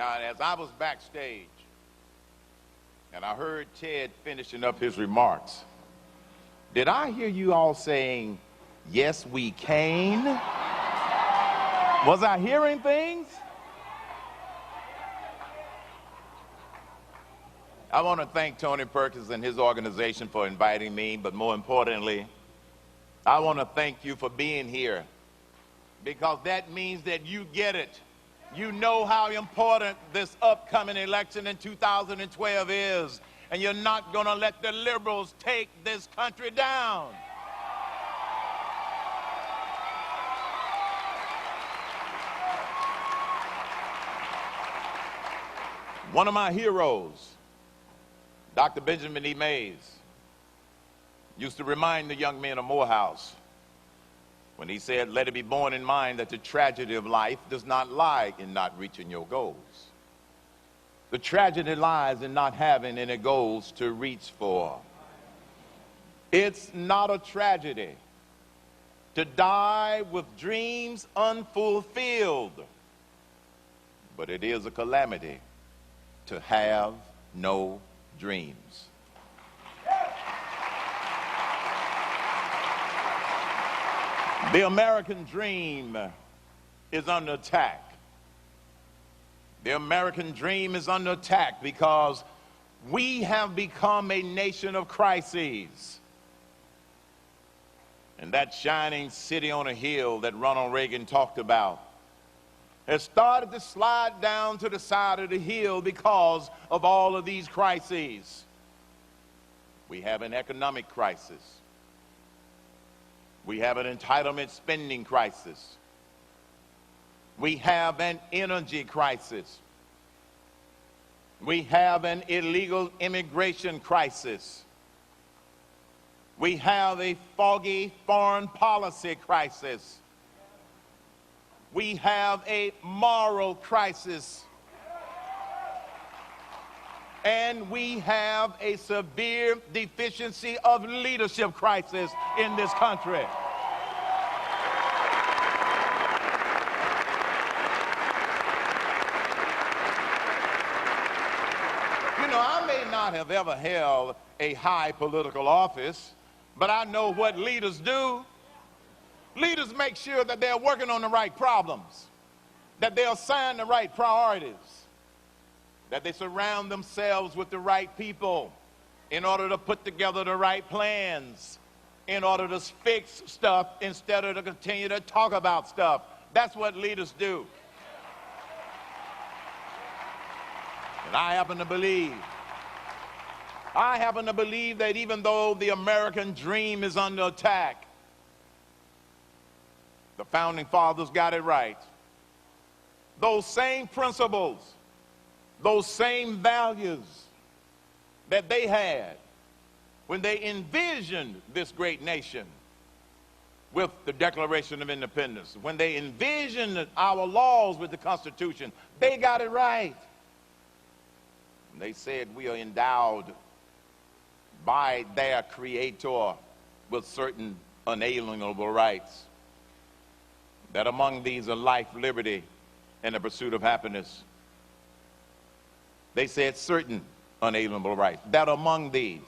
Now, as I was backstage and I heard Ted finishing up his remarks, did I hear you all saying, "Yes, we can"? Was I hearing things? I want to thank Tony Perkins and his organization for inviting me, but more importantly, I want to thank you for being here, because that means that you get it. You know how important this upcoming election in 2012 is, and you're not going to let the liberals take this country down. One of my heroes, Dr. Benjamin E. Mays, used to remind the young men of Morehouse when he said, "Let it be borne in mind that the tragedy of life does not lie in not reaching your goals. The tragedy lies in not having any goals to reach for." It's not a tragedy to die with dreams unfulfilled, but it is a calamity to have no dreams. The American dream is under attack. The American dream is under attack because we have become a nation of crises. And that shining city on a hill that Ronald Reagan talked about has started to slide down to the side of the hill because of all of these crises. We have an economic crisis. We have an entitlement spending crisis. We have an energy crisis. We have an illegal immigration crisis. We have a foggy foreign policy crisis. We have a moral crisis. And we have a severe deficiency of leadership crisis in this country. You know, I may not have ever held a high political office, but I know what leaders do. Leaders make sure that they're working on the right problems, that they assign the right priorities, that they surround themselves with the right people in order to put together the right plans, in order to fix stuff instead of to continue to talk about stuff. That's what leaders do. And I happen to believe that even though the American dream is under attack, the founding fathers got it right. Those same principles, those same values that they had when they envisioned this great nation with the Declaration of Independence, when they envisioned our laws with the Constitution, they got it right. And they said we are endowed by their Creator with certain unalienable rights, that among these are life, liberty, and the pursuit of happiness. They said certain unalienable rights, that among these.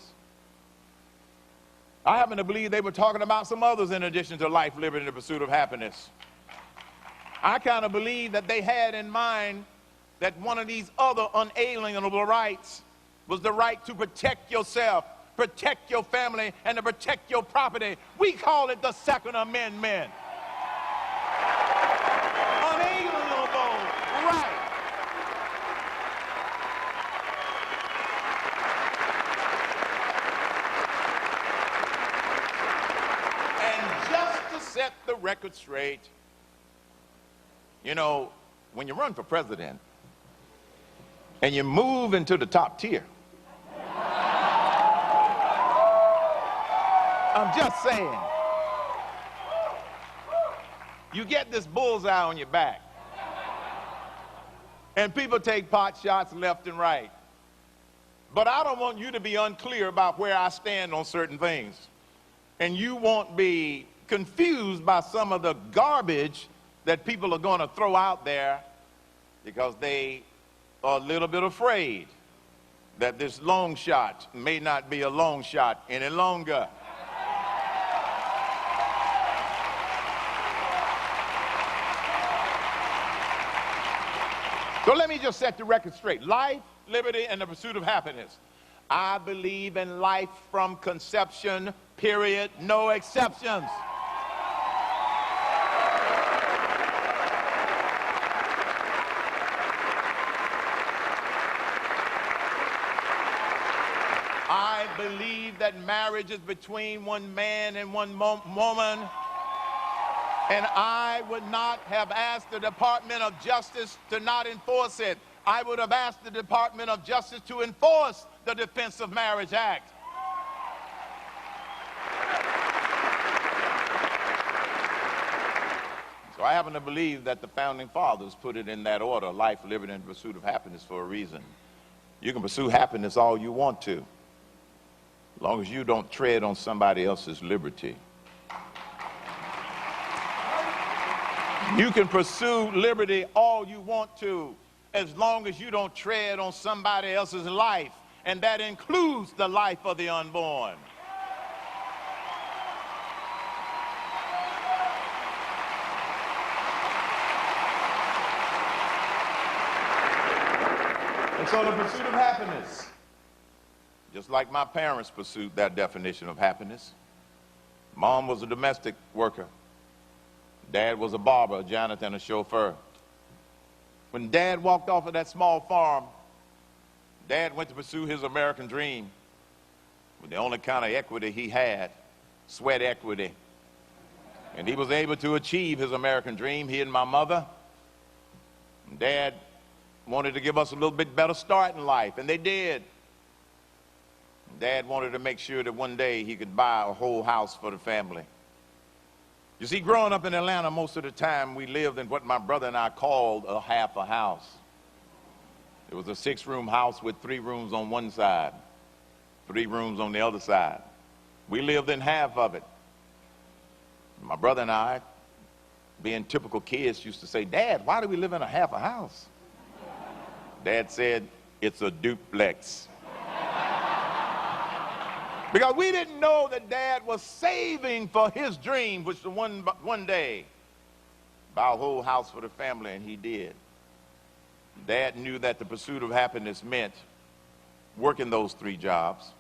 I happen to believe they were talking about some others in addition to life, liberty, and the pursuit of happiness. I kind of believe that they had in mind that one of these other unalienable rights was the right to protect yourself, protect your family, and to protect your property. We call it the Second Amendment. Unalienable right. And just to set the record straight, you know, when you run for president and you move into the top tier, I'm just saying, you get this bullseye on your back, and people take pot shots left and right. But I don't want you to be unclear about where I stand on certain things, and you won't be confused by some of the garbage that people are going to throw out there because they a little bit afraid that this long shot may not be a long shot any longer. So let me just set the record straight. Life, liberty, and the pursuit of happiness. I believe in life from conception, period, no exceptions. I believe that marriage is between one man and one woman. And I would not have asked the Department of Justice to not enforce it. I would have asked the Department of Justice to enforce the Defense of Marriage Act. So I happen to believe that the Founding Fathers put it in that order: life, liberty, and pursuit of happiness, for a reason. You can pursue happiness all you want to, as long as you don't tread on somebody else's liberty. You can pursue liberty all you want to, as long as you don't tread on somebody else's life, and that includes the life of the unborn. And so the pursuit of happiness, just like my parents pursued that definition of happiness. Mom was a domestic worker. Dad was a barber, a janitor, and a chauffeur. When Dad walked off of that small farm, Dad went to pursue his American dream with the only kind of equity he had, sweat equity. And he was able to achieve his American dream, he and my mother. And Dad wanted to give us a little bit better start in life, and they did. Dad wanted to make sure that one day he could buy a whole house for the family. You see, growing up in Atlanta, most of the time we lived in what my brother and I called a half a house. It was a 6-room house with 3 rooms on one side, 3 rooms on the other side. We lived in half of it. My brother and I, being typical kids, used to say, "Dad, why do we live in a half a house?" Dad said, "It's a duplex." Because we didn't know that Dad was saving for his dream, which was one day buy a whole house for the family, and he did. Dad knew that the pursuit of happiness meant working those 3 jobs.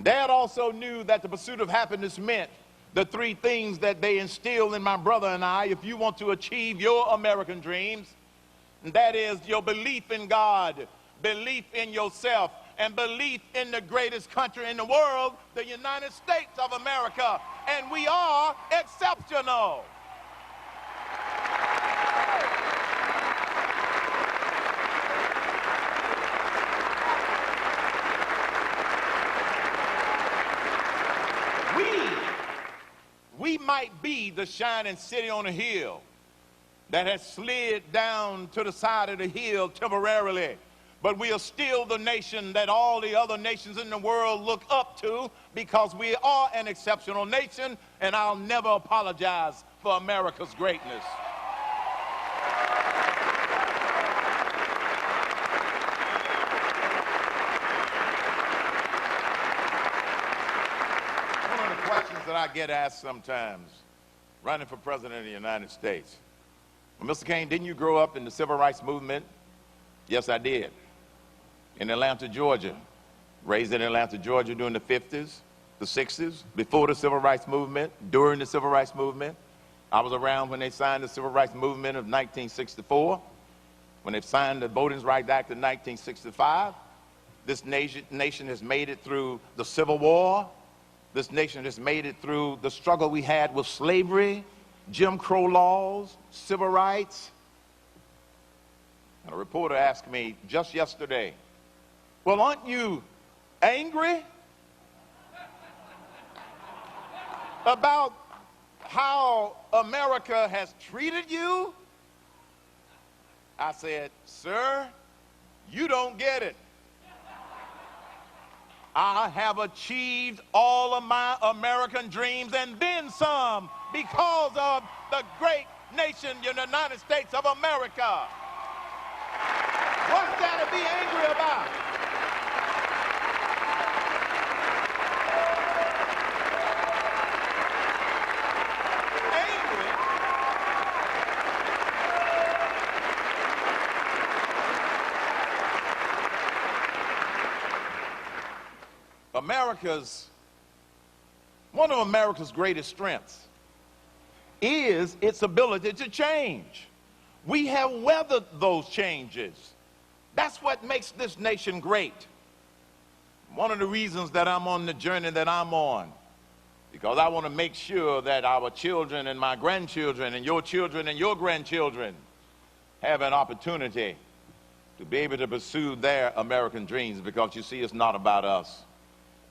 Dad also knew that the pursuit of happiness meant the 3 things that they instilled in my brother and I if you want to achieve your American dreams. And that is your belief in God, belief in yourself, and belief in the greatest country in the world, the United States of America. And we are exceptional. We might be the shining city on a hill that has slid down to the side of the hill temporarily, but we are still the nation that all the other nations in the world look up to, because we are an exceptional nation, and I'll never apologize for America's greatness. One of the questions that I get asked sometimes, running for president of the United States: "Well, Mr. Cain, didn't you grow up in the civil rights movement?" Yes, I did. In Atlanta, Georgia. Raised in Atlanta, Georgia during the 50s, the 60s, before the civil rights movement, during the civil rights movement. I was around when they signed the Civil Rights Movement of 1964, when they signed the Voting Rights Act of 1965. This nation has made it through the Civil War. This nation has made it through the struggle we had with slavery, Jim Crow laws, civil rights. And a reporter asked me just yesterday, "Well, aren't you angry about how America has treated you?" I said, "Sir, you don't get it. I have achieved all of my American dreams and then some, because of the great nation, the United States of America." What that to be angry about? One of America's greatest strengths is its ability to change. We have weathered those changes. That's what makes this nation great. One of the reasons that I'm on the journey that I'm on, because I want to make sure that our children and my grandchildren and your grandchildren have an opportunity to be able to pursue their American dreams, because you see, it's not about us.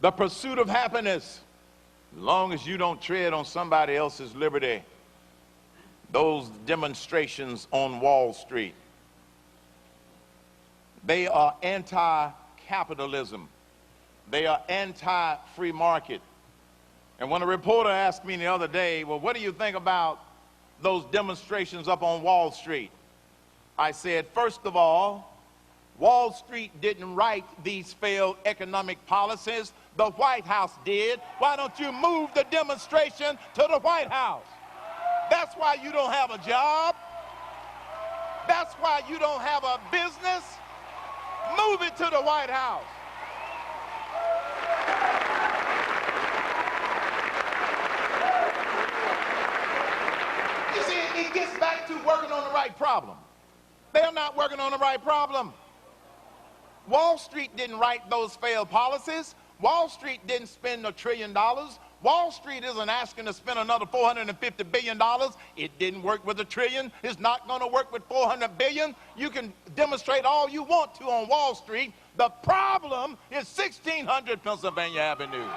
The pursuit of happiness, as long as you don't tread on somebody else's liberty. Those demonstrations on Wall Street, they are anti-capitalism. They are anti-free market. And when a reporter asked me the other day, well, what do you think about those demonstrations up on Wall Street? I said, first of all, Wall Street didn't write these failed economic policies. The White House did. Why don't you move the demonstration to the White House? That's why you don't have a job. That's why you don't have a business. Move it to the White House. You see, it gets back to working on the right problem. They're not working on the right problem. Wall Street didn't write those failed policies. Wall Street didn't spend $1 trillion. Wall Street isn't asking to spend another $450 billion. It didn't work with $1 trillion. It's not going to work with $400 billion. You can demonstrate all you want to on Wall Street. The problem is 1600 Pennsylvania Avenue.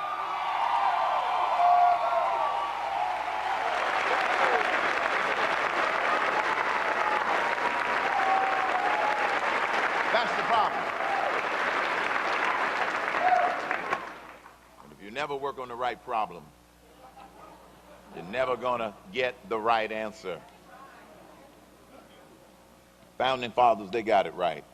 That's the problem. And if you never work on the right problem, you're never going to get the right answer. Founding fathers, they got it right.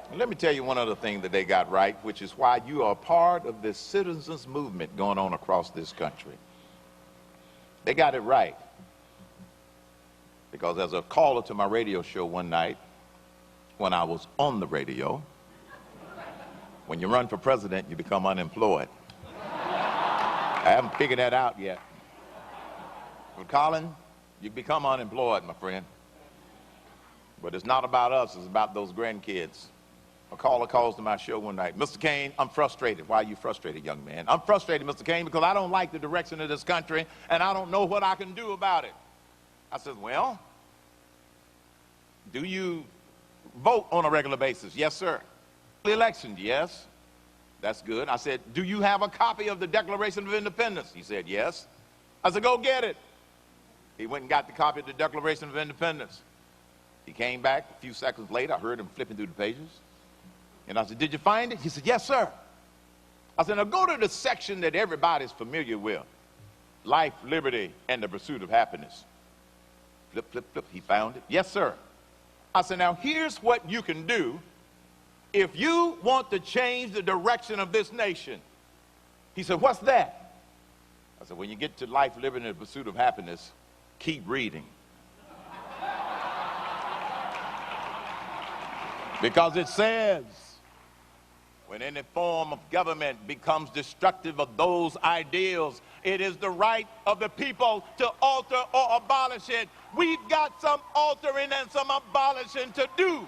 And let me tell you one other thing that they got right, which is why you are part of this citizens movement going on across this country. They got it right. Because as a caller to my radio show one night, when I was on the radio, when you run for president, you become unemployed. I haven't figured that out yet. But Colin, you become unemployed, my friend. But it's not about us, it's about those grandkids. A caller calls to my show one night, Mr. Cain, I'm frustrated. Why are you frustrated, young man? I'm frustrated, Mr. Cain, because I don't like the direction of this country, and I don't know what I can do about it. I said, well, do you vote on a regular basis? Yes, sir. Elections, yes. That's good. I said, do you have a copy of the Declaration of Independence? He said, yes. I said, go get it. He went and got the copy of the Declaration of Independence. He came back a few seconds later. I heard him flipping through the pages. And I said, did you find it? He said, yes, sir. I said, now go to the section that everybody's familiar with. Life, liberty, and the pursuit of happiness. Flip, flip, flip. He found it. Yes, sir. I said, now here's what you can do if you want to change the direction of this nation. He said, what's that? I said, when you get to life, liberty, and the pursuit of happiness, keep reading. Because it says, when any form of government becomes destructive of those ideals, it is the right of the people to alter or abolish it. We've got some altering and some abolishing to do.